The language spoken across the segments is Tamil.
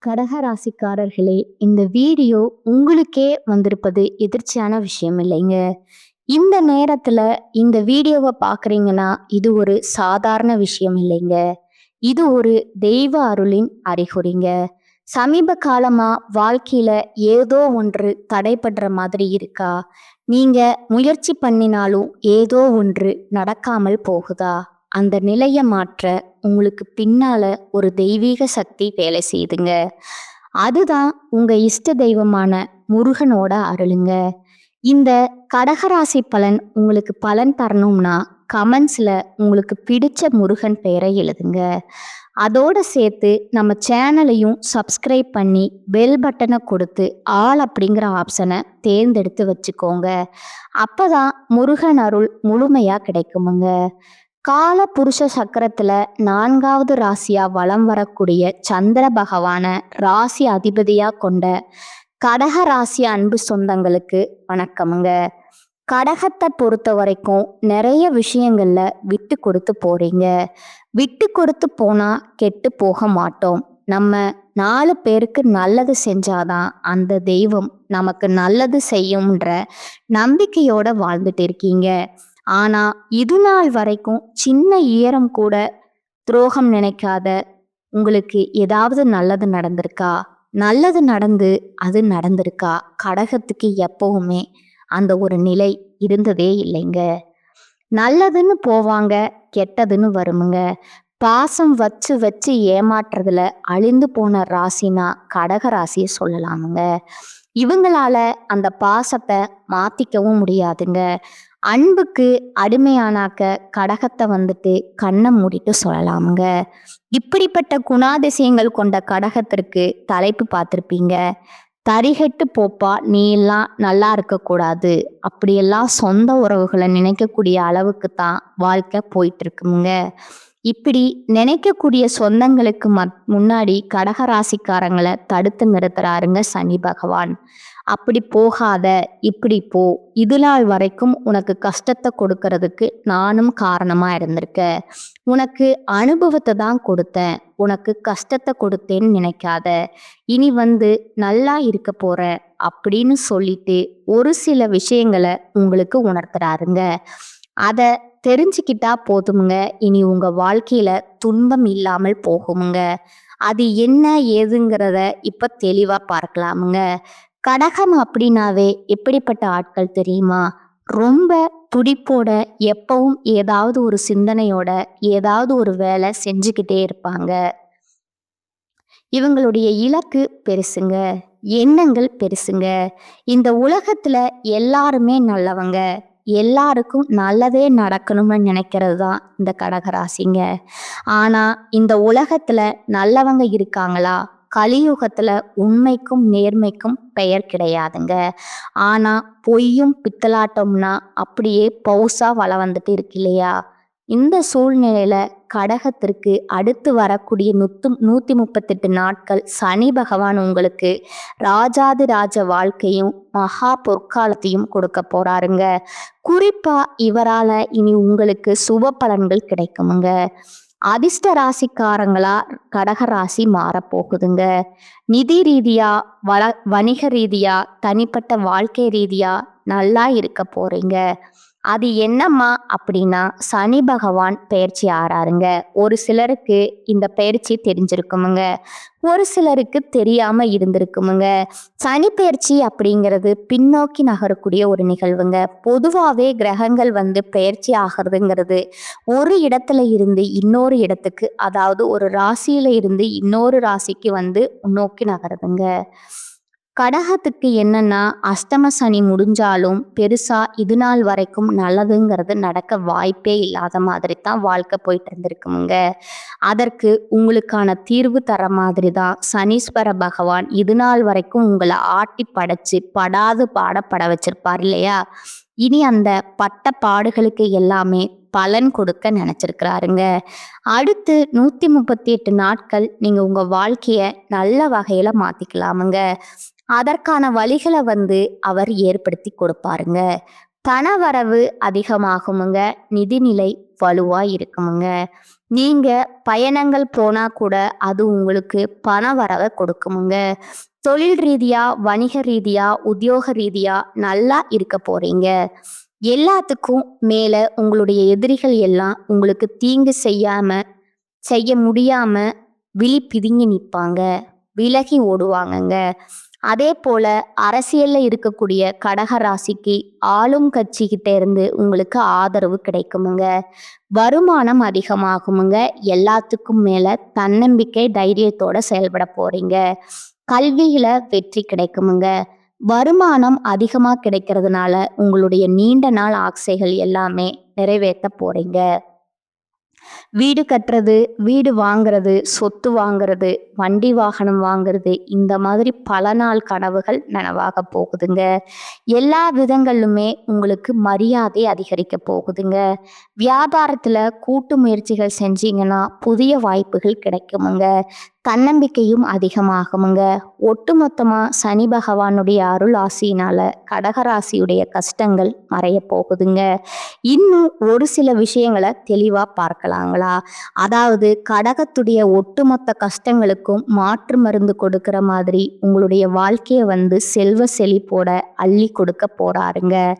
கடகராசிக்காரர்களே, இந்த வீடியோ உங்களுக்கே வந்திருப்பது எதிர்ச்சியான விஷயம் இல்லைங்க. இந்த நேரத்துல இந்த வீடியோவை பார்க்குறீங்கன்னா, இது ஒரு சாதாரண விஷயம் இல்லைங்க. இது ஒரு தெய்வ அருளின் அறிகுறிங்க. சமீப காலமா வாழ்க்கையில ஏதோ ஒன்று தடைபடுற மாதிரி இருக்கா? நீங்க முயற்சி பண்ணினாலும் ஏதோ ஒன்று நடக்காமல் போகுதா? அந்த நிலைய மாற்ற உங்களுக்கு பின்னால ஒரு தெய்வீக சக்தி வேலை செய்யுதுங்க. அதுதான் உங்க இஷ்ட தெய்வமான முருகனோட அருளுங்க. இந்த கடகராசி பலன் உங்களுக்கு பலன் தரணும்னா கமெண்ட்ஸ்ல உங்களுக்கு பிடிச்ச முருகன் பெயரை எழுதுங்க. அதோட சேர்த்து நம்ம சேனலையும் சப்ஸ்கிரைப் பண்ணி பெல் பட்டனை கொடுத்து ஆல் அப்படிங்கிற ஆப்ஷனை தேர்ந்தெடுத்து வச்சுக்கோங்க. அப்பதான் முருகன் அருள் முழுமையா கிடைக்குமுங்க. கால புருஷ சக்கரத்துல 4வது ராசியா வலம் வரக்கூடிய சந்திர பகவான ராசி அதிபதியா கொண்ட கடக ராசி அன்பு சொந்தங்களுக்கு வணக்கமுங்க. கடகத்தை பொறுத்த வரைக்கும் நிறைய விஷயங்கள்ல விட்டு கொடுத்து போறீங்க. விட்டு கொடுத்து போனா கெட்டு போக மாட்டோம். நம்ம 4 பேருக்கு நல்லது செஞ்சாதான் அந்த தெய்வம் நமக்கு நல்லது செய்யும்ன்ற நம்பிக்கையோட வாழ்ந்துட்டு இருக்கீங்க. ஆனா இது நாள் வரைக்கும் சின்ன ஈரம் கூட துரோகம் நினைக்காத உங்களுக்கு ஏதாவது நல்லது நடந்திருக்கா? நல்லது நடந்து அது நடந்திருக்கா? கடகத்துக்கு எப்பவுமே அந்த ஒரு நிலை இருந்ததே இல்லைங்க. நல்லதுன்னு போவாங்க, கெட்டதுன்னு வருமுங்க. பாசம் வச்சு வச்சு ஏமாற்றுறதுல அழிந்து போன ராசினா கடக ராசியை சொல்லலாமுங்க. இவங்களால அந்த பாசத்தை மாத்திக்கவும் முடியாதுங்க. அன்புக்கு அடிமையானாக்க கடகத்தை வந்துட்டு கண்ணை மூடிட்டு சொல்லலாமுங்க. இப்படிப்பட்ட குணாதிசயங்கள் கொண்ட கடகத்திற்கு தலைப்பு பார்த்துருப்பீங்க. தரிகட்டு போப்பா, நீ எல்லாம் நல்லா இருக்கக்கூடாது. அப்படியெல்லாம் சொந்த உறவுகளை நினைக்கக்கூடிய அளவுக்கு தான் வாழ்க்கை போயிட்டு இருக்குங்க. இப்படி நினைக்கக்கூடிய சொந்தங்களுக்கு முன்னாடி கடகராசிக்காரங்களை தடுத்து நிறுத்துறாருங்க சனி பகவான். அப்படி போகாத, இப்படி போ, இது நாள் வரைக்கும் உனக்கு கஷ்டத்தை கொடுக்கறதுக்கு நானும் காரணமா இருந்திருக்கேன். உனக்கு அனுபவத்தை தான் கொடுத்தேன், உனக்கு கஷ்டத்தை கொடுத்தேன்னு நினைக்காத. இனி நல்லா இருக்க போற அப்படின்னு சொல்லிட்டு ஒரு சில விஷயங்களை உங்களுக்கு உணர்த்துறாருங்க. அதை தெரிஞ்சுக்கிட்டா போதுமுங்க. இனி உங்க வாழ்க்கையில துன்பம் இல்லாமல் போகுமுங்க. அது என்ன ஏதுங்கிறத இப்ப தெளிவா பார்க்கலாமுங்க. கடகம் அப்படின்னாவே எப்படிப்பட்ட ஆட்கள் தெரியுமா? ரொம்ப துடிப்போட, எப்பவும் ஏதாவது ஒரு சிந்தனையோட ஏதாவது ஒரு வேலை செஞ்சுக்கிட்டே இருப்பாங்க. இவங்களுடைய இலக்கு பெருசுங்க, எண்ணங்கள் பெருசுங்க. இந்த உலகத்துல எல்லாருமே நல்லவங்க, எல்லாருக்கும் நல்லதே நடக்கணும்னு நினைக்கிறது தான் இந்த கடகராசிங்க. ஆனா இந்த உலகத்துல நல்லவங்க இருக்காங்களா? கலியுகத்துல உண்மைக்கும் நேர்மைக்கும் பெயர் கிடையாதுங்க. ஆனா பொய்யும் பித்தலாட்டம்னா அப்படியே பௌசா வள வந்துட்டு இருக்கு இல்லையா? இந்த சூழ்நிலையில கடகத்திற்கு அடுத்து வரக்கூடிய 138 நாட்கள் சனி பகவான் உங்களுக்கு ராஜாதி ராஜ வாழ்க்கையும் மகா பொற்காலத்தையும் கொடுக்க போறாருங்க. குறிப்பா இவரால இனி உங்களுக்கு சுப பலன்கள் கிடைக்குமுங்க. அதிர்ஷ்ட ராசிக்காரங்களா கடக ராசி மாறப்போகுதுங்க. நிதி ரீதியா, வணிக ரீதியா, தனிப்பட்ட வாழ்க்கை ரீதியா நல்லா இருக்க போறீங்க. அது என்னம்மா அப்படின்னா சனி பகவான் பெயர்ச்சி ஆறாருங்க. ஒரு சிலருக்கு இந்த பெயர்ச்சி தெரிஞ்சிருக்குமுங்க, ஒரு சிலருக்கு தெரியாம இருந்திருக்குமுங்க. சனி பெயர்ச்சி அப்படிங்கிறது பின்னோக்கி நகரக்கூடிய ஒரு நிகழ்வுங்க. பொதுவாகவே கிரகங்கள் பெயர்ச்சி ஆகிறதுங்கிறது ஒரு இடத்துல இருந்து இன்னொரு இடத்துக்கு, அதாவது ஒரு ராசியில இருந்து இன்னொரு ராசிக்கு முன்னோக்கி நகருதுங்க. கடகத்துக்கு என்னன்னா அஷ்டம சனி முடிஞ்சாலும் பெருசா இது நாள் வரைக்கும் நல்லதுங்கிறது நடக்க வாய்ப்பே இல்லாத மாதிரி தான் வாழ்க்கை போயிட்டு இருந்திருக்குமுங்க. அதற்கு உங்களுக்கான தீர்வு தர மாதிரி தான் சனீஸ்வர பகவான் இது நாள் வரைக்கும் உங்களை ஆட்டி படைச்சு படாது பாடப்பட வச்சிருப்பார் இல்லையா? இனி அந்த பட்ட பாடுகளுக்கு எல்லாமே பலன் கொடுக்க நினைச்சிருக்கிறாருங்க. அடுத்து 138 நாட்கள் நீங்க உங்க வாழ்க்கைய நல்ல வகையில மாத்திக்கலாமுங்க. அதற்கான வழிகளை அவர் ஏற்படுத்தி கொடுப்பாருங்க. பணவரவு அதிகமாகுமுங்க. நிதிநிலை வலுவா இருக்குமுங்க. நீங்க பயணங்கள் போனா கூட அது உங்களுக்கு பண வரவ கொடுக்குமுங்க. தொழில் ரீதியா, வணிக ரீதியா, உத்தியோக ரீதியா நல்லா இருக்க போறீங்க. எல்லாத்துக்கும் மேல உங்களுடைய எதிரிகள் எல்லாம் உங்களுக்கு தீங்கு செய்ய முடியாம விழி பிதுங்கி நிப்பாங்க. விலகி ஓடுவாங்கங்க. அதே போல அரசியல்ல இருக்கக்கூடிய கடக ராசிக்கு ஆளும் கட்சிகிட்ட இருந்து உங்களுக்கு ஆதரவு கிடைக்குமுங்க. வருமானம் அதிகமாகுமுங்க. எல்லாத்துக்கும் மேல தன்னம்பிக்கை, தைரியத்தோட செயல்பட போறீங்க. கல்வியில வெற்றி கிடைக்குமுங்க. வருமானம் அதிகமா கிடைக்கிறதுனால உங்களுடைய நீண்ட நாள் ஆசைகள் எல்லாமே நிறைவேற்ற போறீங்க. வீடு கட்டுறது, வீடு வாங்குறது, சொத்து வாங்குறது, வண்டி வாகனம் வாங்குறது, இந்த மாதிரி பல நாள் கனவுகள் நனவாக போகுதுங்க. எல்லா விதங்களிலுமே உங்களுக்கு மரியாதை அதிகரிக்க போகுதுங்க. வியாபாரத்துல கூட்டு முயற்சிகள் செஞ்சீங்கன்னா புதிய வாய்ப்புகள் கிடைக்குமுங்க. தன்னம்பிக்கையும் அதிகமாகுமுங்க. ஒட்டுமொத்தமா சனி பகவானுடைய அருள் ஆசியினால கடகராசியுடைய கஷ்டங்கள் மறைய போகுதுங்க. இன்னும் ஒரு சில விஷயங்களை தெளிவா பார்க்கலாங்களா? அதாவது கடகத்துடைய ஒட்டுமொத்த கஷ்டங்களுக்கும் மாற்று மருந்து கொடுக்கிற மாதிரி உங்களுடைய வாழ்க்கையை செல்வ செழிப்போட அள்ளி கொடுக்க போறாருங்க.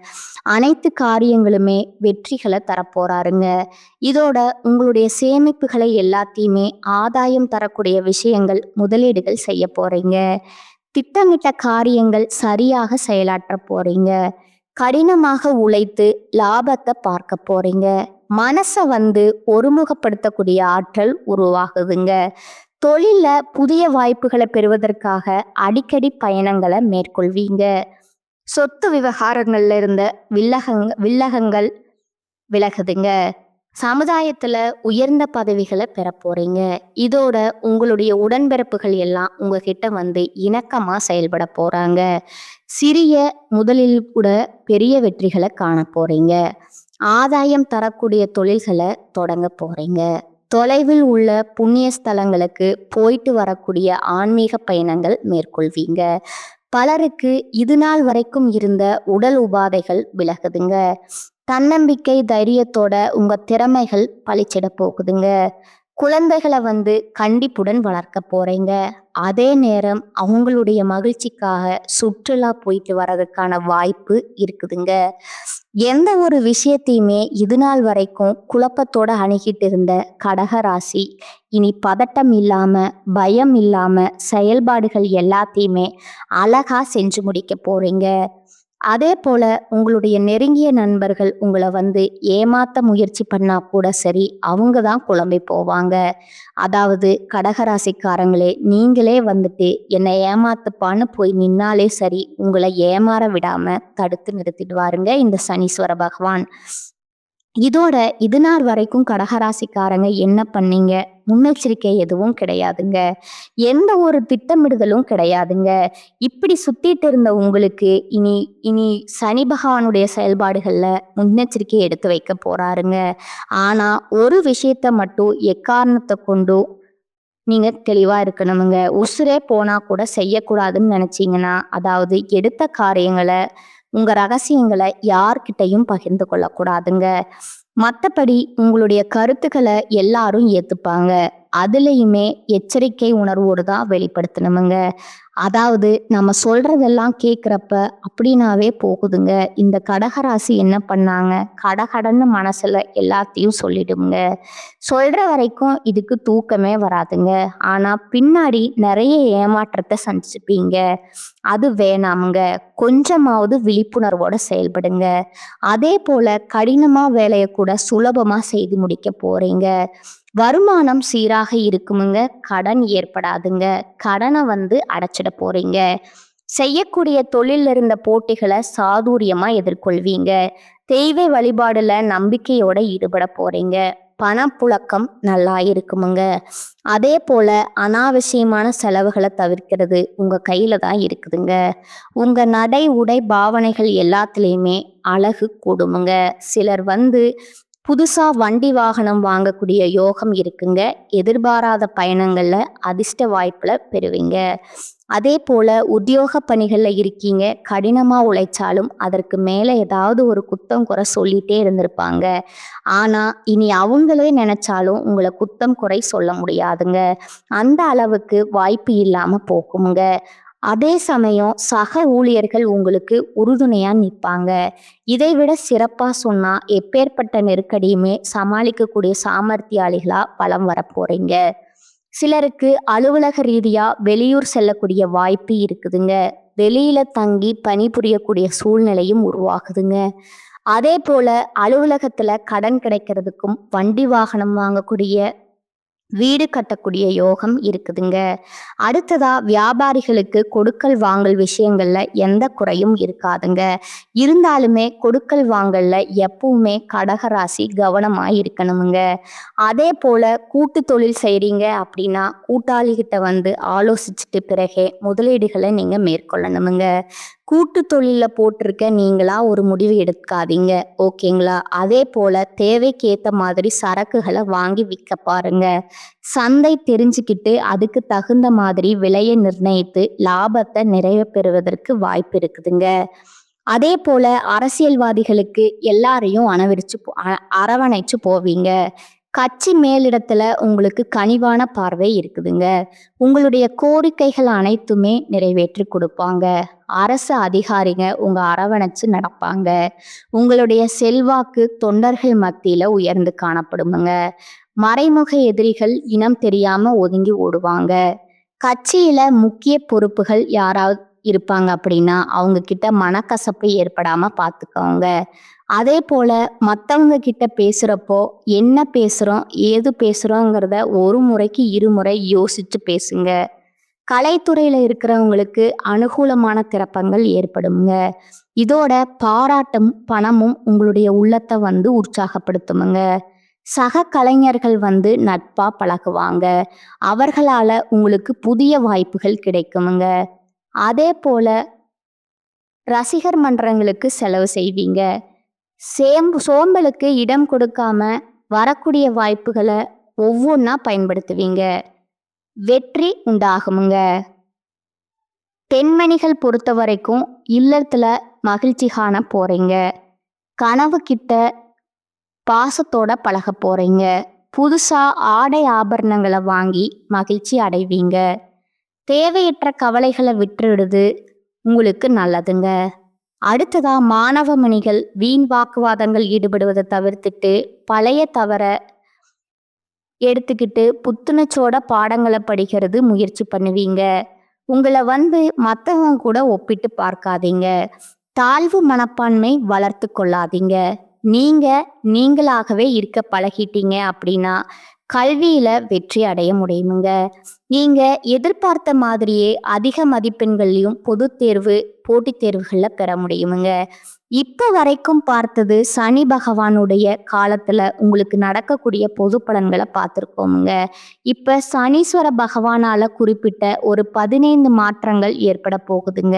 அனைத்து காரியங்களுமே வெற்றிகளை தரப்போறாருங்க. இதோட உங்களுடைய சேமிப்புகளை எல்லாத்தையுமே ஆதாயம் தரக்கூடிய விஷயங்கள், முதலீடுகள் செய்ய போறீங்க. திட்டமிட்ட காரியங்கள் சரியாக செயலாற்ற போறீங்க. கடினமாக உழைத்து லாபத்தை பார்க்க போறீங்க. மனசை ஒருமுகப்படுத்தக்கூடிய ஆற்றல் உருவாகுதுங்க. தொழில புதிய வாய்ப்புகளை பெறுவதற்காக அடிக்கடி பயணங்களை மேற்கொள்வீங்க. சொத்து விவகாரங்கள்ல இருந்த வில்லகங்கள் விலகுதுங்க. சமுதாயத்துல உயர்ந்த பதவிகளை பெற போறீங்க. இதோட உங்களுடைய உடன்பிறப்புகள் எல்லாம் உங்ககிட்ட இணக்கமா செயல்பட போறாங்க. சிறிய முதலில் கூட பெரிய வெற்றிகளை காண போறீங்க. ஆதாயம் தரக்கூடிய தொழில்களை தொடங்க போறீங்க. தொலைவில் உள்ள புண்ணிய ஸ்தலங்களுக்கு போயிட்டு வரக்கூடிய ஆன்மீக பயணங்கள் மேற்கொள்வீங்க. பலருக்கு இது நாள் வரைக்கும் இருந்த உடல் உபாதைகள் விலகுதுங்க. தன்னம்பிக்கை, தைரியத்தோட உங்க திறமைகள் பளிச்சிட போகுதுங்க. குழந்தைகளை கண்டிப்புடன் வளர்க்க போறீங்க. அதே நேரம் அவங்களுடைய மகிழ்ச்சிக்காக சுற்றுலா போயிட்டு வர்றதுக்கான வாய்ப்பு இருக்குதுங்க. எந்த ஒரு விஷயத்தையுமே இது நாள் வரைக்கும் குழப்பத்தோட அணுகிட்டு இருந்த கடக ராசி இனி பதட்டம் இல்லாம, பயம் இல்லாம செயல்பாடுகள் எல்லாத்தையுமே அழகா செஞ்சு முடிக்க போறீங்க. அதே போல உங்களுடைய நெருங்கிய நண்பர்கள் உங்களை ஏமாத்த முயற்சி பண்ணா கூட சரி, அவங்க தான் குழம்பி போவாங்க. அதாவது கடகராசிக்காரங்களே, நீங்களே என்னை ஏமாத்துப்பான்னு போய் நின்னாலே சரி, உங்களை ஏமாற விடாம தடுத்து நிறுத்திடுவாருங்க இந்த சனீஸ்வர பகவான். இதோட இது நாள் வரைக்கும் கடகராசிக்காரங்க என்ன பண்ணீங்க? முன்னெச்சரிக்கை எதுவும் கிடையாதுங்க. எந்த ஒரு திட்டமிடுதலும் கிடையாதுங்க. இப்படி சுத்திட்டு இருந்த உங்களுக்கு இனி இனி சனி பகவானுடைய செயல்பாடுகள்ல முன்னெச்சரிக்கை எடுத்து வைக்க போறாருங்க. ஆனா ஒரு விஷயத்த மட்டும் எக்காரணத்தை கொண்டும் நீங்க தெளிவா இருக்கணுமுங்க. உசுரே போனா கூட செய்யக்கூடாதுன்னு நினைச்சீங்கன்னா, அதாவது எடுத்த காரியங்களை, உங்க ரகசியங்களை யார்கிட்டையும் பகிர்ந்து கொள்ளக்கூடாதுங்க. மற்றபடி உங்களுடைய கருத்துக்களை எல்லாரும் ஏத்துப்பாங்க. அதுலயுமே எச்சரிக்கை உணர்வோடு தான் வெளிப்படுத்தணுமுங்க. அதாவது நம்ம சொல்றதெல்லாம் கேட்குறப்ப அப்படின்னாவே போகுதுங்க. இந்த கடகராசி என்ன பண்ணாங்க? கடகடன்னு மனசுல எல்லாத்தையும் சொல்லிடுங்க. சொல்ற வரைக்கும் இதுக்கு தூக்கமே வராதுங்க. ஆனா பின்னாடி நிறைய ஏமாற்றத்தை சந்திச்சுப்பீங்க. அது வேணாமுங்க. கொஞ்சமாவது விழிப்புணர்வோட செயல்படுங்க. அதே போல கடினமா வேலையை கூட சுலபமா செய்து முடிக்க போறீங்க. வருமானம் சீராக இருக்குமுங்க. கடன் ஏற்படாதுங்க. கடனை அடைச்சிட போறீங்க. செய்யக்கூடிய தொழில இருந்த போட்டிகளை சாதுரியமா எதிர்கொள்வீங்க. தெய்வ வழிபாடுல நம்பிக்கையோட ஈடுபட போறீங்க. பணப்புழக்கம் நல்லா இருக்குமுங்க. அதே போல அனாவசியமான செலவுகளை தவிர்க்கிறது உங்க கையில தான் இருக்குதுங்க. உங்க நடை, உடை, பாவனைகள் எல்லாத்துலேயுமே அழகு கூடுமுங்க. சிலர் புதுசா வண்டி வாகனம் வாங்கக்கூடிய யோகம் இருக்குங்க. எதிர்பாராத பயணங்கள்ல அதிர்ஷ்ட வாய்ப்புல பெறுவீங்க. அதே போல உத்தியோக பணிகள்ல இருக்கீங்க. கடினமா உழைச்சாலும் அதற்கு மேல ஏதாவது ஒரு குத்தம் குறை சொல்லிட்டே இருந்திருப்பாங்க. ஆனா இனி அவங்களே நினைச்சாலும் உங்களை குத்தம் குறை சொல்ல முடியாதுங்க. அந்த அளவுக்கு வாய்ப்பு இல்லாம போகுங்க. அதே சமயம் சக ஊழியர்கள் உங்களுக்கு உறுதுணையா நிற்பாங்க. இதைவிட சிறப்பா சொன்னா எப்பேற்பட்ட நெருக்கடியுமே சமாளிக்கக்கூடிய சாமர்த்தியாளிகளா வலம் வரப்போறீங்க. சிலருக்கு அலுவலக ரீதியா வெளியூர் செல்லக்கூடிய வாய்ப்பு இருக்குதுங்க. வெளியில தங்கி பணிபுரியக்கூடிய சூழ்நிலையும் உருவாகுதுங்க. அதே போல அலுவலகத்துல கடன் கிடைக்கிறதுக்கும், வண்டி வாகனம் வாங்கக்கூடிய, வீடு கட்டக்கூடிய யோகம் இருக்குதுங்க. அடுத்ததா வியாபாரிகளுக்கு கொடுக்கல் வாங்கல் விஷயங்கள்ல எந்த குறையும் இருக்காதுங்க. இருந்தாலுமே கொடுக்கல் வாங்கல்ல எப்பவுமே கடகராசி கவனமா இருக்கணுமுங்க. அதே போல கூட்டு தொழில் செய்றீங்க அப்படின்னா கூட்டாளிகிட்ட வந்து ஆலோசிச்சுட்டு பிறகே முதலீடுகளை நீங்க மேற்கொள்ளணுமுங்க. கூட்டு தொழில போட்டிருக்க நீங்களா ஒரு முடிவு எடுக்காதீங்க. ஓகேங்களா? அதே போல தேவைக்கு ஏத்த மாதிரி சரக்குகளை வாங்கி விற்க பாருங்க. சந்தை தெரிஞ்சுக்கிட்டு அதுக்கு தகுந்த மாதிரி விலையை நிர்ணயித்து லாபத்தை நிறைய பெறுவதற்கு வாய்ப்பு இருக்குதுங்க. அதே போல அரசியல்வாதிகளுக்கு எல்லாரையும் அரவணைச்சு போவீங்க. கட்சி மேலிடத்துல உங்களுக்கு கனிவான பார்வை இருக்குதுங்க. உங்களுடைய கோரிக்கைகள் அனைத்துமே நிறைவேற்றி கொடுப்பாங்க. அரசு அதிகாரிங்க உங்க அரவணைச்சு நடப்பாங்க. உங்களுடைய செல்வாக்கு தொண்டர்கள் மத்தியில உயர்ந்து காணப்படுமுங்க. மறைமுக எதிரிகள் இனம் தெரியாம ஒதுங்கி ஓடுவாங்க. கட்சியில முக்கிய பொறுப்புகள் யாராவது இருப்பாங்க அப்படின்னா அவங்க கிட்ட மனக்கசப்பு ஏற்படாம பார்த்துக்கோங்க. அதே போல மற்றவங்க கிட்ட பேசுறப்போ என்ன பேசுறோம் ஏது பேசுறோங்கிறத ஒரு முறைக்கு இருமுறை யோசிச்சு பேசுங்க. கலைத்துறையில இருக்கிறவங்களுக்கு அனுகூலமான திறப்பங்கள் ஏற்படுங்க. இதோட பாராட்டும் பணமும் உங்களுடைய உள்ளத்தை வந்து உற்சாகப்படுத்துமுங்க. சக கலைஞர்கள் வந்து நட்பா பழகுவாங்க. அவர்களால உங்களுக்கு புதிய வாய்ப்புகள் கிடைக்குமுங்க. அதே போல ரசிகர் மன்றங்களுக்கு செலவு செய்வீங்க. சோம்பலுக்கு இடம் கொடுக்காம வரக்கூடிய வாய்ப்புகளை ஒவ்வொன்றா பயன்படுத்துவீங்க. வெற்றி உண்டாகுமுங்க. பெண்மணிகள் பொறுத்த வரைக்கும் இல்லத்துல மகிழ்ச்சி காண போறீங்க. கனவு கிட்ட பாசத்தோட பழக போறீங்க. புதுசா ஆடை ஆபரணங்களை வாங்கி மகிழ்ச்சி அடைவீங்க. தேவையற்ற கவலைகளை விட்டுடுது உங்களுக்கு நல்லதுங்க. அடுத்ததா மாணவ மணிகள் வீண் வாக்குவாதங்கள் ஈடுபடுவதை தவிர்த்துட்டு பழைய தவற எடுத்துக்கிட்டு புத்துணர்ச்சியோட பாடங்களை படிக்கிறது முயற்சி பண்ணுவீங்க. உங்களை வந்து மற்றவங்க கூட ஒப்பிட்டு பார்க்காதீங்க. தாழ்வு மனப்பான்மை வளர்த்து கொள்ளாதீங்க. நீங்க நீங்களாகவே இருக்க பழகிட்டீங்க அப்படின்னா கல்வியில வெற்றி அடைய முடியுமுங்க. நீங்க எதிர்பார்த்த மாதிரியே அதிக மதிப்பெண்களையும் பொது தேர்வு போட்டித் தேர்வுகள்ல பெற முடியுமுங்க. இப்ப வரைக்கும் பார்த்தது சனி பகவானுடைய காலத்துல உங்களுக்கு நடக்கக்கூடிய பொது பலன்களை பார்த்துருக்கோமுங்க. இப்ப சனீஸ்வர பகவானால குறிப்பிட்ட ஒரு 15 மாற்றங்கள் ஏற்பட போகுதுங்க.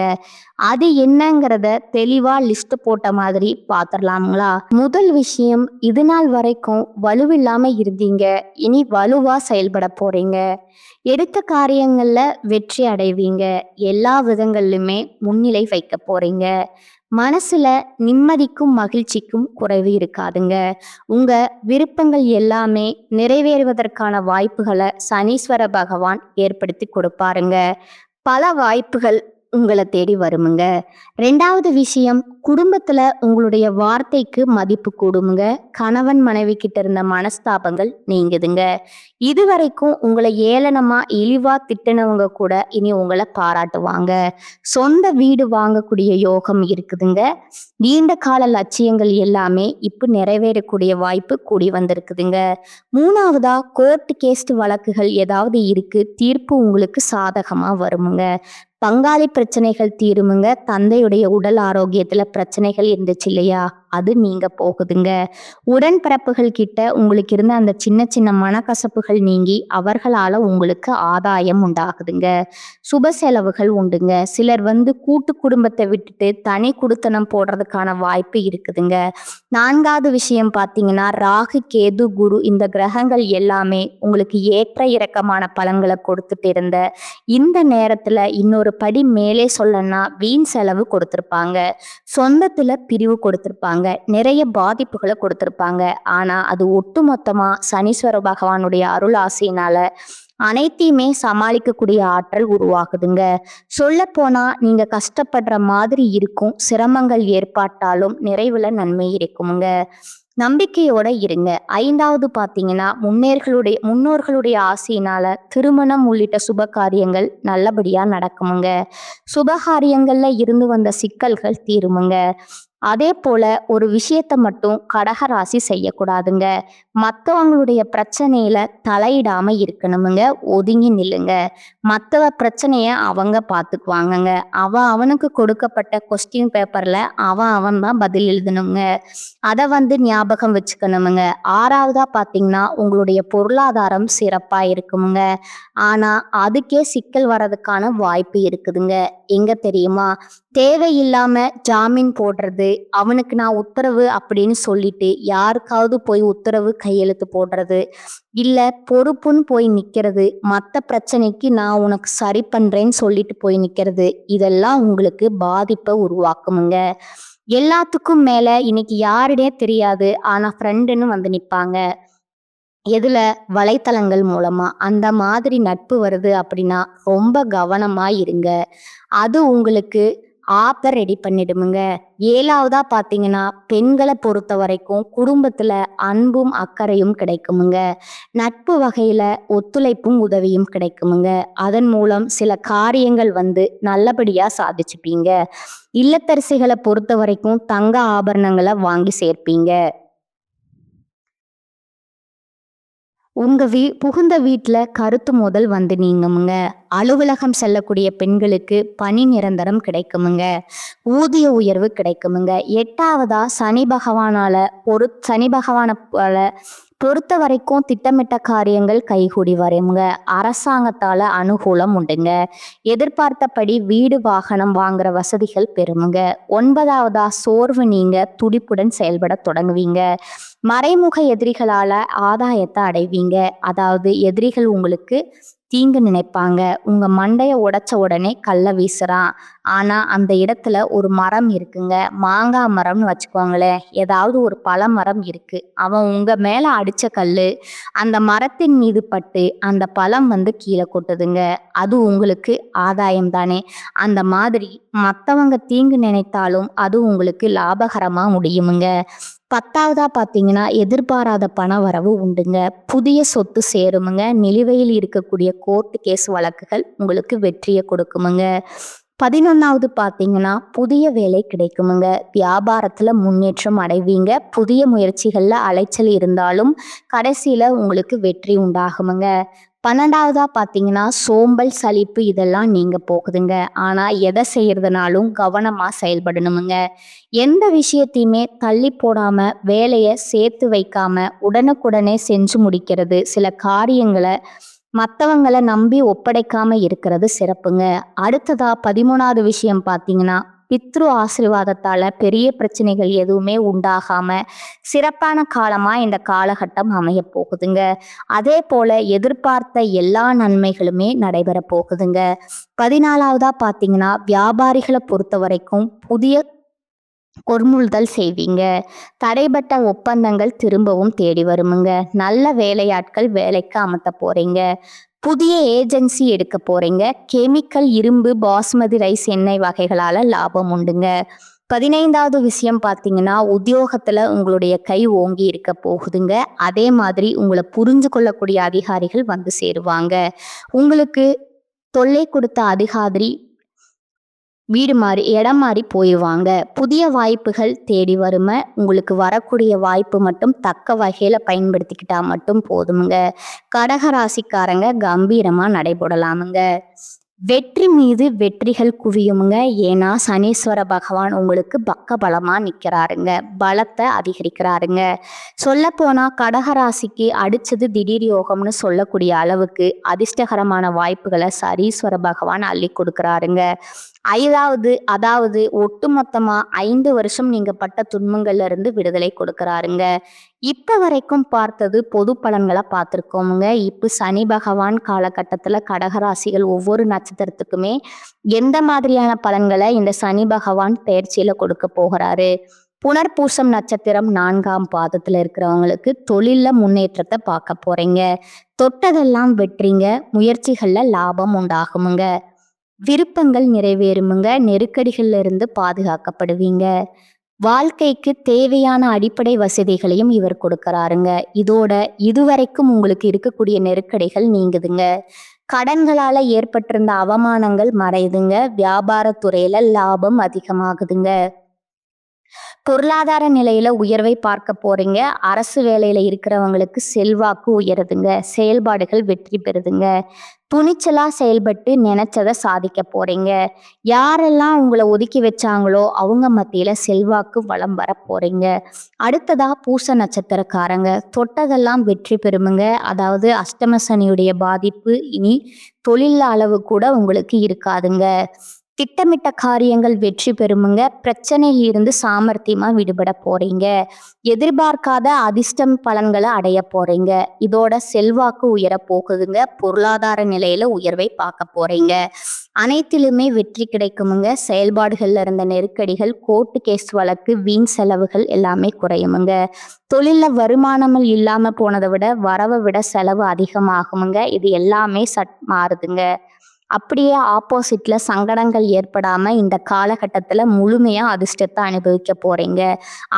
அது என்னங்கிறத தெளிவா லிஸ்ட் போட்ட மாதிரி பார்த்துடலாங்களா? முதல் விஷயம், இது நாள் வரைக்கும் வலுவில்லாம இருந்தீங்க. இனி வலுவா செயல்பட போறீங்க. எடுத்த காரியங்கள்ல வெற்றி அடைவீங்க. எல்லா விதங்கள்லுமே முன்னிலை வைக்க போறீங்க. மனசுல நிம்மதிக்கும் மகிழ்ச்சிக்கும் குறைவு இருக்காதுங்க. உங்க விருப்பங்கள் எல்லாமே நிறைவேறுவதற்கான வாய்ப்புகளை சனீஸ்வர பகவான் ஏற்படுத்தி கொடுப்பாருங்க. பல வாய்ப்புகள் உங்களை தேடி வருமுங்க. 2வது விஷயம், குடும்பத்துல உங்களுடைய வார்த்தைக்கு மதிப்பு கூடுமுங்க. கணவன் மனைவி கிட்ட இருந்த மனஸ்தாபங்கள் நீங்குதுங்க. இதுவரைக்கும் உங்களை ஏளனமா இழிவா திட்டினவங்க கூட இனி உங்களை பாராட்டுவாங்க. சொந்த வீடு வாங்கக்கூடிய யோகம் இருக்குதுங்க. நீண்ட கால லட்சியங்கள் எல்லாமே இப்ப நிறைவேறக்கூடிய வாய்ப்பு கூடி வந்திருக்குதுங்க. 3வதா கோர்ட் கேஸ் வழக்குகள் ஏதாவது இருக்கு, தீர்ப்பு உங்களுக்கு சாதகமா வருமுங்க. பங்காளி பிரச்சனைகள் தீருமுங்க. தந்தையுடைய உடல் ஆரோக்கியத்துல பிரச்சனைகள் இருந்துச்சு இல்லையா, அது நீங்க போகுதுங்க. உடன்பிறப்புகள் கிட்ட உங்களுக்கு இருந்த அந்த சின்ன சின்ன மனக்கசப்புகள் நீங்கி அவர்களால உங்களுக்கு ஆதாயம் உண்டாகுதுங்க. சுப செலவுகள் உண்டுங்க. சிலர் கூட்டு குடும்பத்தை விட்டுட்டு தனி குடித்தனம் போடுறதுக்கான வாய்ப்பு இருக்குதுங்க. 4வது விஷயம் பார்த்தீங்கன்னா, ராகு, கேது, குரு இந்த கிரகங்கள் எல்லாமே உங்களுக்கு ஏற்ற இறக்கமான பலன்களை கொடுத்துட்டு இருந்த இந்த நேரத்துல இன்னொரு படி மேலே சொல்லணும்னா வீண் செலவு கொடுத்திருப்பாங்க. சொந்தத்துல பிரிவு கொடுத்திருப்பாங்க. நிறைய பாதிப்புகளை கொடுத்திருப்பாங்க. ஆனா அது ஒட்டுமொத்தமா சனீஸ்வர பகவானுடைய அருள் ஆசையினால அனைத்தையுமே சமாளிக்கக்கூடிய ஆற்றல் உருவாகுதுங்க. சொல்ல போனா நீங்க கஷ்டப்படுற மாதிரி இருக்கும். சிரமங்கள் ஏற்பட்டாலும் நிறைவுல நன்மை இருக்குமுங்க. நம்பிக்கையோட இருங்க. 5வது பார்த்தீங்கன்னா, முன்னோர்களுடைய ஆசையினால திருமணம் உள்ளிட்ட சுப காரியங்கள் நல்லபடியா நடக்குமுங்க. சுபகாரியங்கள்ல இருந்து வந்த சிக்கல்கள் தீருமுங்க. அதே போல ஒரு விஷயத்த மட்டும் கடகராசி செய்யக்கூடாதுங்க. மற்றவங்களுடைய பிரச்சனையில தலையிடாம இருக்கணுமுங்க. ஒதுங்கி நில்லுங்க. மற்றவ பிரச்சனைய அவங்க பார்த்துக்குவாங்கங்க. அவனுக்கு கொடுக்கப்பட்ட கொஸ்டின் பேப்பர்ல அவன் தான் பதில் எழுதணுங்க. அதை ஞாபகம் வச்சுக்கணுமுங்க. 6வதா பார்த்தீங்கன்னா, உங்களுடைய பொருளாதாரம் சிறப்பா இருக்குமுங்க. ஆனா அதுக்கே சிக்கல் வர்றதுக்கான வாய்ப்பு இருக்குதுங்க. எங்க தெரியுமா? தேவையில்லாம ஜாமீன் போடுறது, அவனுக்கு நான் உத்தரவு அப்படின்னு சொல்லிட்டு யாருக்காவது போய் உத்தரவு கையெழுத்து போடுறது, இல்ல பொறுப்புன்னு போய் நிக்கிறது, மற்ற பிரச்சனைக்கு நான் உனக்கு சரி பண்றேன்னு சொல்லிட்டு போய் நிக்கிறது, இதெல்லாம் உங்களுக்கு பாதிப்பை உருவாக்குமுங்க. எல்லாத்துக்கும் மேல இன்னைக்கு யாருனே தெரியாது, ஆனா ஃப்ரெண்டுன்னு நிப்பாங்க. எதுல? வலைத்தளங்கள் மூலமா. அந்த மாதிரி நட்பு வருது அப்படின்னா ரொம்ப கவனமா இருங்க. அது உங்களுக்கு ஆப்ப ரெடி பண்ணிடுமுங்க. 7வதா பார்த்தீங்கன்னா, பெண்களை பொறுத்த வரைக்கும் குடும்பத்துல அன்பும் அக்கறையும் கிடைக்குமுங்க. நட்பு வகையில ஒத்துழைப்பும் உதவியும் கிடைக்குமுங்க. அதன் மூலம் சில காரியங்கள் நல்லபடியா சாதிச்சுப்பீங்க. இல்லத்தரசிகளை பொறுத்த வரைக்கும் தங்க ஆபரணங்களை வாங்கி சேர்ப்பீங்க. உங்க புகுந்த வீட்டுல கருத்து மோதல் நீங்குமுங்க. அலுவலகம் செல்லக்கூடிய பெண்களுக்கு பணி நிரந்தரம் கிடைக்குமுங்க. ஊதிய உயர்வு கிடைக்குமுங்க. 8வதா சனி பகவானால பொறுத்த வரைக்கும் திட்டமிட்ட காரியங்கள் கைகூடி வருங்க. அரசாங்கத்தால அனுகூலம் உண்டுங்க. எதிர்பார்த்தபடி வீடு வாகனம் வாங்குற வசதிகள் பெறுமுங்க. 9வதா சோர்வு நீங்க துடிப்புடன் செயல்பட தொடங்குவீங்க. மறைமுக எதிரிகளால ஆதாயத்தை அடைவீங்க. அதாவது எதிரிகள் உங்களுக்கு தீங்கு நினைப்பாங்க. உங்க மண்டைய உடைச்ச உடனே கல்ல வீசுறான், ஆனா அந்த இடத்துல ஒரு மரம் இருக்குங்க. மாங்காய் மரம்னு வச்சுக்கோங்களேன். ஏதாவது ஒரு பழ மரம் இருக்கு. அவன் உங்க மேல அடிச்ச கல்லு அந்த மரத்தின் மீது பட்டு அந்த பழம் கீழே கொட்டுதுங்க. அது உங்களுக்கு ஆதாயம் தானே. அந்த மாதிரி மற்றவங்க தீங்கு நினைத்தாலும் அது உங்களுக்கு லாபகரமா முடியுமுங்க. 10வதா பார்த்தீங்கன்னா, எதிர்பாராத பண வரவு உண்டுங்க. புதிய சொத்து சேருமுங்க. நிலுவையில் இருக்கக்கூடிய கோர்ட்டு கேஸ் வழக்குகள் உங்களுக்கு வெற்றியை கொடுக்குமுங்க. 11வது பார்த்தீங்கன்னா, புதிய வேலை கிடைக்குமுங்க. வியாபாரத்துல முன்னேற்றம் அடைவீங்க. புதிய முயற்சிகள்ல அலைச்சல் இருந்தாலும் கடைசியில உங்களுக்கு வெற்றி உண்டாகுமுங்க. 12வதா பார்த்தீங்கன்னா, சோம்பல், சலிப்பு இதெல்லாம் நீங்க போகுதுங்க. ஆனா எதை செய்யறதுனாலும் கவனமா செயல்படணுமுங்க. எந்த விஷயத்தையுமே தள்ளி போடாம வேலையை சேர்த்து வைக்காம உடனுக்குடனே செஞ்சு முடிக்கிறது, சில காரியங்களை மற்றவங்களை நம்பி ஒப்படைக்காம இருக்கிறது சிறப்புங்க. அடுத்ததா 13வது விஷயம் பார்த்தீங்கன்னா, பித்ரு ஆசீர்வாதத்தால பெரிய பிரச்சனைகள் எதுவுமே உண்டாகாம சிறப்பான காலமா இந்த காலகட்டம் அமைய போகுதுங்க. அதே போல எதிர்பார்த்த எல்லா நன்மைகளுமே நடைபெற போகுதுங்க. 14வதா பார்த்தீங்கன்னா, வியாபாரிகளை பொறுத்த வரைக்கும் புதிய கொள்முதல் செய்வீங்க. தடைபட்ட ஒப்பந்தங்கள் திரும்பவும் தேடி வருமுங்க. நல்ல வேலையாட்கள் வேலைக்கு அமர்த்த போறீங்க. புதிய ஏஜென்சி எடுக்க போறீங்க. கெமிக்கல், இரும்பு, பாஸ்மதி ரைஸ் எண்ணெய் வகைகளால லாபம் உண்டுங்க. 15வது விஷயம் பார்த்தீங்கன்னா, உத்தியோகத்துல உங்களுடைய கை ஓங்கி இருக்க போகுதுங்க. அதே மாதிரி உங்களை புரிஞ்சு கொள்ளக்கூடிய அதிகாரிகள் சேருவாங்க. உங்களுக்கு தொல்லை கொடுத்த அதிகாரி வீடு மாறி இடம் மாறி போயிடுவாங்க. புதிய வாய்ப்புகள் தேடி வரும. உங்களுக்கு வரக்கூடிய வாய்ப்பு மட்டும் தக்க வகையில பயன்படுத்திக்கிட்டா மட்டும் போதுமுங்க. கடக ராசிக்காரங்க கம்பீரமா நடைபெறலாமுங்க. வெற்றி மீது வெற்றிகள் குவியுமுங்க. ஏன்னா சனீஸ்வர பகவான் உங்களுக்கு பக்க பலமா நிற்கிறாருங்க, பலத்தை அதிகரிக்கிறாருங்க. சொல்லப்போனா கடகராசிக்கு அடிச்சது திடீர் யோகம்னு சொல்லக்கூடிய அளவுக்கு அதிர்ஷ்டகரமான வாய்ப்புகளை சனீஸ்வர பகவான் அள்ளி கொடுக்குறாருங்க. அதாவது ஒட்டுமொத்தமா 5 வருஷம் நீங்க பட்ட துன்பங்கள்ல இருந்து விடுதலை கொடுக்கறாருங்க. இப்ப வரைக்கும் பார்த்தது பொது பலன்களை பார்த்துருக்கோமுங்க. இப்ப சனி பகவான் காலகட்டத்துல கடகராசிகள் ஒவ்வொரு நட்சத்திரத்துக்குமே எந்த மாதிரியான பலன்களை இந்த சனி பகவான் பெயர்ச்சியில கொடுக்க போகிறாரு. புனர்பூசம் நட்சத்திரம் 4ஆம் பாதத்துல இருக்கிறவங்களுக்கு தொழில்ல முன்னேற்றத்தை பார்க்க போறீங்க. தொட்டதெல்லாம் வெற்றிங்க. முயற்சிகள்ல லாபம் உண்டாகுமுங்க. விருப்பங்கள் நிறைவேறுமுங்க. நெருக்கடிகள்ல இருந்து பாதுகாக்கப்படுவீங்க. வாழ்க்கைக்கு தேவையான அடிப்படை வசதிகளையும் இவர் கொடுக்கறாருங்க. இதோட இதுவரைக்கும் உங்களுக்கு இருக்கக்கூடிய நெருக்கடிகள் நீங்குதுங்க. கடன்களால ஏற்பட்டிருந்த அவமானங்கள் மறையுதுங்க. வியாபாரத்துறையில லாபம் அதிகமாகுதுங்க. பொருளாதார நிலையில உயர்வை பார்க்க போறீங்க. அரசு வேலையில இருக்கிறவங்களுக்கு செல்வாக்கு உயருதுங்க. செயல்பாடுகள் வெற்றி பெறுதுங்க. துணிச்சலா செயல்பட்டு நினைச்சதை சாதிக்க போறீங்க. யாரெல்லாம் உங்களை ஒதுக்கி வச்சாங்களோ அவங்க மத்தியில செல்வாக்கு வளம் வர போறீங்க. அடுத்ததா பூச நட்சத்திரக்காரங்க தொட்டதெல்லாம் வெற்றி பெறுமுங்க. அதாவது அஷ்டம சனியுடைய பாதிப்பு இனி தொழில் அளவு கூட உங்களுக்கு இருக்காதுங்க. திட்டமிட்ட காரியங்கள் வெற்றி பெறுமுங்க. பிரச்சனையில் இருந்து சாமர்த்தியமா விடுபட போறீங்க. எதிர்பார்க்காத அதிர்ஷ்டம் பலன்களை அடைய போறீங்க. இதோட செல்வாக்கு உயர போகுதுங்க. பொருளாதார நிலையில உயர்வை பார்க்க போறீங்க. அனைத்திலுமே வெற்றி கிடைக்குமுங்க. செயல்பாடுகள்ல இருந்த நெருக்கடிகள், கோர்ட்டு கேஸ் வழக்கு, வீண் செலவுகள் எல்லாமே குறையுமுங்க. தொழில வருமானங்கள் இல்லாம போனதை விட வரவை விட செலவு அதிகமாகுமுங்க. இது எல்லாமே மாறுதுங்க. அப்படியே ஆப்போசிட்ல சங்கடங்கள் ஏற்படாம இந்த காலகட்டத்துல முழுமையா அதிர்ஷ்டத்தை அனுபவிக்க போறீங்க.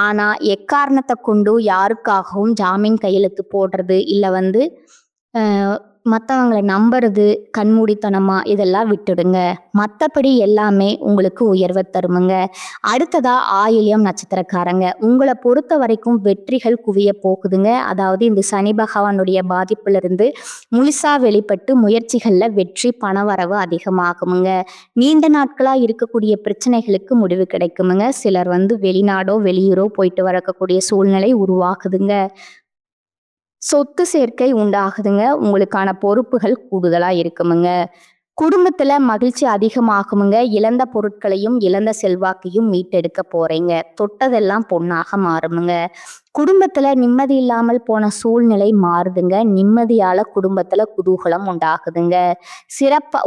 ஆனா எக்காரணத்தை கொண்டு யாருக்காகவும் ஜாமீன் கையெழுத்து போடுறது இல்ல மற்றவங்களை நம்புறது கண்மூடித்தனமா இதெல்லாம் விட்டுடுங்க. மற்றபடி எல்லாமே உங்களுக்கு உயர்வை தருமுங்க. அடுத்ததா ஆயில்யம் நட்சத்திரக்காரங்க உங்களை பொறுத்த வரைக்கும் வெற்றிகள் குவிய போகுதுங்க. அதாவது இந்த சனி பகவானுடைய பாதிப்புல இருந்து முழுசா வெளிப்பட்டு முயற்சிகள்ல வெற்றி பணவரவு அதிகமாகுமுங்க. நீண்ட நாட்களா இருக்கக்கூடிய பிரச்சனைகளுக்கு முடிவு கிடைக்குமுங்க. சிலர் வெளிநாடோ வெளியூரோ போயிட்டு வரக்கூடிய சூழ்நிலை உருவாகுதுங்க. சொத்து சேர்க்கை உண்டாகுதுங்க. உங்களுக்கான பொறுப்புகள் கூடுதலா இருக்குமுங்க. குடும்பத்துல மகிழ்ச்சி அதிகமாகுமுங்க. இழந்த பொருட்களையும் இழந்த செல்வாக்கையும் மீட்டெடுக்க போறீங்க. தொட்டதெல்லாம் பொன்னாக மாறுமுங்க. குடும்பத்துல நிம்மதி இல்லாமல் போன சூழ்நிலை மாறுதுங்க. நிம்மதியால குடும்பத்துல குதூகலம் உண்டாகுதுங்க.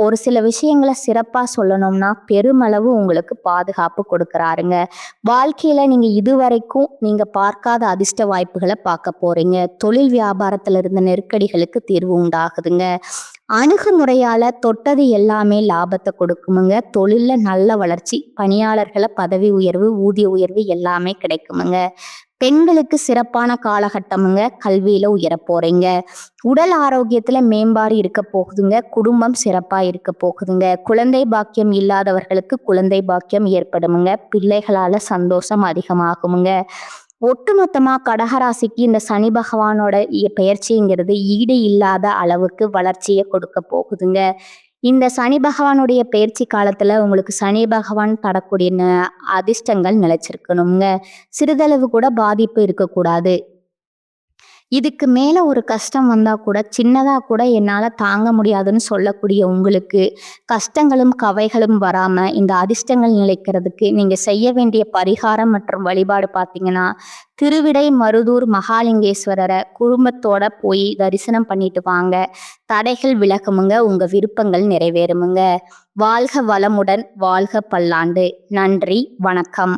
ஒரு சில விஷயங்களை சிறப்பா சொல்லணும்னா பெருமளவு உங்களுக்கு பாதுகாப்பு கொடுக்கறாருங்க. வாழ்க்கையில நீங்க இதுவரைக்கும் நீங்க பார்க்காத அதிர்ஷ்ட வாய்ப்புகளை பார்க்க போறீங்க. தொழில் வியாபாரத்துல இருந்த நெருக்கடிகளுக்கு தீர்வு உண்டாகுதுங்க. அணுகுமுறையால தொட்டது எல்லாமே லாபத்தை கொடுக்குமுங்க. தொழில்ல நல்ல வளர்ச்சி, பணியாளர்களை பதவி உயர்வு, ஊதிய உயர்வு எல்லாமே கிடைக்குமுங்க. பெண்களுக்கு சிறப்பான காலகட்டமுங்க. கல்வியில உயர போறீங்க. உடல் ஆரோக்கியத்துல மேம்பாடு இருக்க போகுதுங்க. குடும்பம் சிறப்பா இருக்க போகுதுங்க. குழந்தை பாக்கியம் இல்லாதவர்களுக்கு குழந்தை பாக்கியம் ஏற்படுமுங்க. பிள்ளைகளால சந்தோஷம் அதிகமாகுமுங்க. ஒட்டுமொத்தமா கடகராசிக்கு இந்த சனி பகவானோட பெயர்ச்சிங்கிறது ஈடு இல்லாத அளவுக்கு வளர்ச்சியை கொடுக்க போகுதுங்க. இந்த சனி பகவானுடைய பெயர்ச்சி காலத்துல உங்களுக்கு சனி பகவான் தரக்கூடிய அதிர்ஷ்டங்கள் நிலைச்சிருக்கணுங்க. சிறிதளவு கூட பாதிப்பு இருக்கக்கூடாது. இதுக்கு மேல ஒரு கஷ்டம் வந்தா கூட சின்னதா கூட என்னால தாங்க முடியாதுன்னு சொல்லக்கூடிய உங்களுக்கு கஷ்டங்களும் கவைகளும் வராம இந்த அதிர்ஷ்டங்கள் நிலைக்கிறதுக்கு நீங்க செய்ய வேண்டிய பரிகாரம் மற்றும் வழிபாடு பார்த்தீங்கன்னா திருவிடை மருதூர் மகாலிங்கேஸ்வரரை குடும்பத்தோட போய் தரிசனம் பண்ணிட்டு வாங்க. தடைகள் விலகுமுங்க. உங்க விருப்பங்கள் நிறைவேறுமுங்க. வாழ்க வளமுடன். வாழ்க பல்லாண்டு. நன்றி. வணக்கம்.